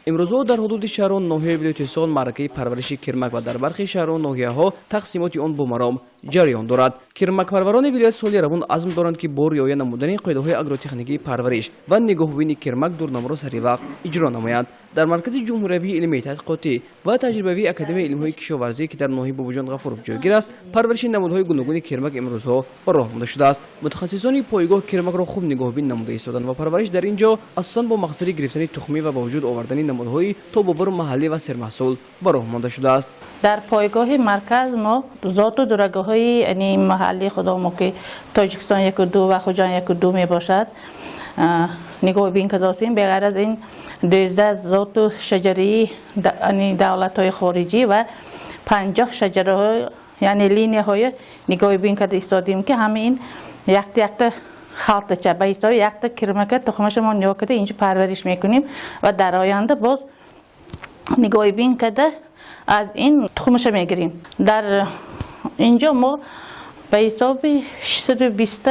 امروزها در حدود شهر و ناحیه ولایت سوغد معرکه پرورش کرمک و در برخی شهر و ناحیه‌ها تقسیمات آن به مرام جریان دارد. کرمک پروران ولایت سالی روان عزم دارند که با رعایت نمودن قاعده‌های آگروتکنیکی پرورش و نگهبانی کرمک دورنامه را سریع وقت اجرا نمایند. در مرکز جمهوری علمی تحقیقاتی و تجربوی اکادمی علم‌های کشاورزی که در ناحیه باباجان غفورov جایگیر است، پرورش نمودهای گوناگون کرمک امروزها به راه آمده شده است. متخصصان پایگاه کرمک را خوب نگهبانی نموده ایستادند و پرورش در اینجا اساساً با مقصد گرفتن تخمی و با وجود آوردن نمودهای توباور محلی و سرمحصول به راه آمده شده است. در پایگاه مرکز ما ذات و دورگاه‌های محلی خودمون که تاجیکستان 1 و 2 و خوجان 1 و 2 می باشد نگهبانی داشتیم. به غیر از این 12 ذات و شجری دولت‌های خارجی و 50 شجره یعنی لینی‌های نگهبانی کرده ایستادیم که همه این یک خالطه به ایستاد یک کرمک تخمش ما نگاه کرده اینجا پرورش میکنیم و در آینده باز نگهبانی کرده از این تخمش میگیریم. در اینجا ما به حساب 620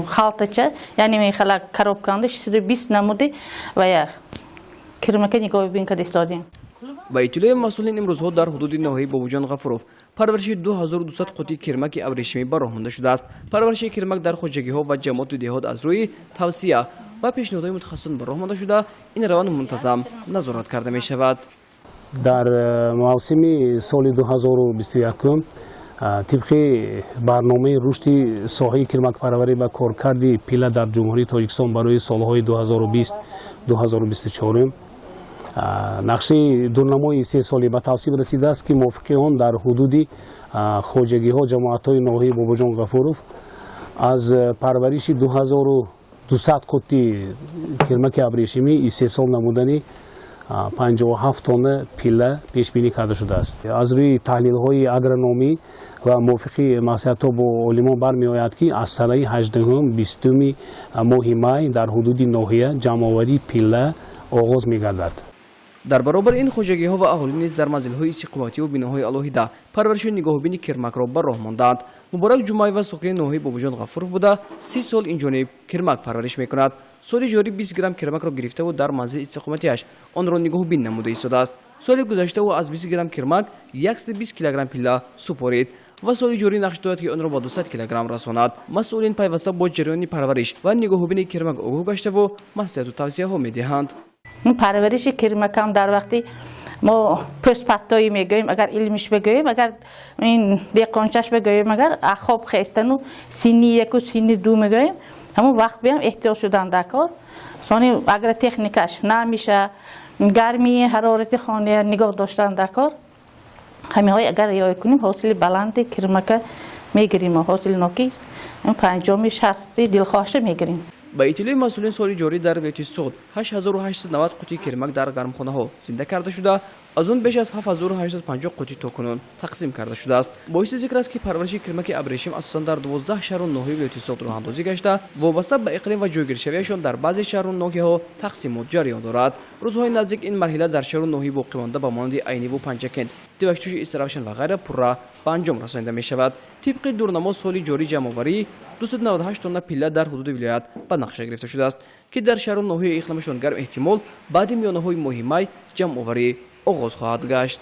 خالطه یعنی میخلا کروب کنده 620 نموده و یک کرمک نگهبانی کرده ایستادیم. با اطلاع مسئولین امروزها در حدود ناحیه باباجان غفورov پرورش 2200 قطعه کرمک ابریشمی به راه مانده شده است. پرورش کرمک در خواجگی‌ها و جماعت دهات از روی توصیه و پیشنهادهای متخصصان به راه مانده شده. این روند منتظم نظارت کرده می شود. در موسم سال 2021 طبق برنامه رشد ساحه کرمک پروری و کارکرد پیله در جمهوری تاجیکستان برای سالهای 2020-2024 نقشه دورنمای 3 ساله به توصیف رسیده است که موافق آن در حدود خواجگی‌ها جماعت‌های ناحیه باباجان غفورov از پرورش 2200 قطعه کرمک ابریشمی 3 سال نمودنی 57 تن پیله پیش بینی کرده شده است. از روی تحلیل‌های اگرونومی و موافقه مسئولیت‌ها با علما برمی‌آید که از سال 18 ماه می در حدود ناحیه جمع‌آوری پیله آغاز می‌گردد. در برابر این خواجگی‌ها و اهالی نیز در منزل‌های استقامتی و بناهای علاهیده پرورش و نگهبانی کرمک را به راه ماندند. مبارک جمعی و سکری ناحیه باباجان غفورov بوده 30 سال این جانب کرمک پرورش می‌کند. سال جاری 20 گرم کرمک را گرفته و در منزل استقامتیش آن را نگهبانی نموده ایستاده است. سال گذشته و از 20 گرم کرمک 120 کیلوگرم پیله سپرید و سال جاری نقش دارد که آن را با 200 کیلوگرم رساند. مسئولین پیوسته با جریان پرورش و نگهبانی کرمک آگاه گشته و مصلحت و توصیه‌ها می‌دهند. پرورش کرمک هم در وقتی ما پس پتایی میگوییم، اگر علمش بگوییم، اگر این دیقانچش بگوییم، اگر اخاب خیستن و سینی 1 و سینی 2 میگوییم همون وقت بیام احتیاط شدن در کار. ثانی اگر تکنیکش نمیشه گرمی حرارت خانه نگاه داشتن در کار همین های اگر رعایت کنیم حاصل بلند کرمک میگیریم و حاصل نوکی 50-60 دلخواهش میگیریم. با اطلاع مسئولین سال جاری در ولایت سوغد 8890 قطعه کرمک در گرمخانه‌ها زنده کرده شده، از آن بیش از 7850 قطعه تاکنون تقسیم کرده شده است. باعث ذکر است که پرورش کرمک ابریشم اساساً در 12 شهر و ناحیه ولایت سوغد راه اندازی گشته، وابسته به اقلیم و جایگیری‌شویشان در بعضی شهر و ناحیه‌ها تقسیمات جریان دارد. روزهای نزدیک این مرحله در شهر و ناحیه باقی مانده به مانند عینی و پنجکن، دیوشتوش استراوشن و غیره پورا به انجام رسانیده می شود. طبق دورنامه سال جاری جمع‌آوری 298 تن پیله در حدود ولایت به نقشه گرفته شده است که در شهر و ناحیه اقلیمشان گرم احتمال بعد میانه‌های ماه می جمع‌آوری آغاز خواهد گشت.